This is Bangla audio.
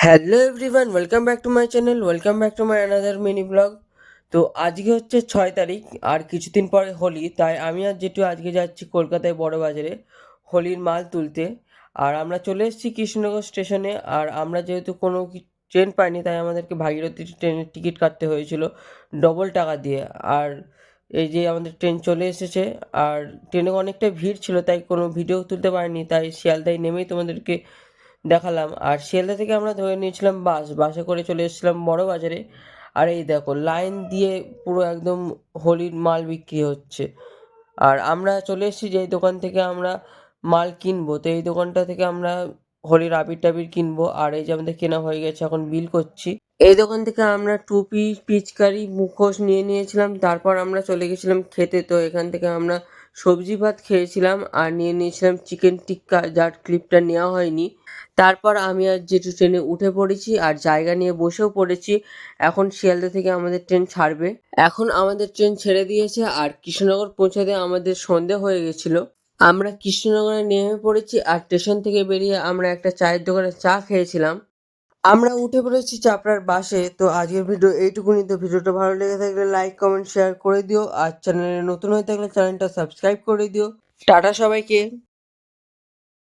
Hello everyone, welcome back to my channel, welcome back to my another mini blog. তো আজকে হচ্ছে 6 তারিখ, আর কিছুদিন পরে হোলি। তাই আমি আর জেঠু আজকে যাচ্ছি কলকাতায় বড় বাজারে হোলির মাল তুলতে। আর আমরা চলে এসেছি কৃষ্ণনগর স্টেশনে। আর আমরা যেহেতু কোনো ট্রেন পাইনি, তাই আমাদেরকে ভাগীরথী ট্রেনের টিকিট কাটতে হয়েছিল ডবল টাকা দিয়ে। আর এই যে আমাদের ট্রেন চলে এসেছে। আর ট্রেনে অনেকটা ভিড় ছিল, তাই কোনো ভিডিও তুলতে পারিনি, তাই শিয়ালদায় নেমেই তোমাদেরকে দেখালাম। আর শিয়ালদা থেকে আমরা ধরে নিয়েছিলাম বাসে করে চলে এসেছিলাম বড় বাজারে। আর এই দেখো, লাইন দিয়ে পুরো একদম হোলির মাল বিক্রি হচ্ছে। আর আমরা চলে এসেছি যেই দোকান থেকে আমরা মাল কিনবো, তো এই দোকানটা থেকে আমরা হোলির আবির টাবির কিনবো। আর এই যে আমাদের কেনা হয়ে গেছে, এখন বিল করছি। এই দোকান থেকে আমরা টুপি, পিচকারি, মুখোশ নিয়ে নিয়েছিলাম। তারপর আমরা চলে গেছিলাম খেতে। তো এখান থেকে আমরা সবজি ভাত খেয়েছিলাম আর নিয়ে নিয়েছিলাম চিকেন টিক্কা, যার ক্লিপটা নেওয়া হয়নি। তারপর আমি আর জেঠু ট্রেনে উঠে পড়েছি আর জায়গা নিয়ে বসেও পড়েছি। এখন শিয়ালদা থেকে আমাদের ট্রেন ছাড়বে। এখন আমাদের ট্রেন ছেড়ে দিয়েছে আর কৃষ্ণনগর পৌঁছাতে আমাদের সন্ধে হয়ে গেছিল। আমরা কৃষ্ণনগরে নেমে পড়েছি আর স্টেশন থেকে বেরিয়ে আমরা একটা চায়ের দোকানে চা খেয়েছিলাম। আমরা উঠে পড়েছি চাপড়ার বাসে। তো আজকের ভিডিও এইটুকুনি। তো ভিডিওটা ভালো লেগে থাকলে লাইক, কমেন্ট, শেয়ার করে দিও। আর চ্যানেলে নতুন হয়ে থাকলে চ্যানেলটা সাবস্ক্রাইব করে দিও। টাটা সবাইকে।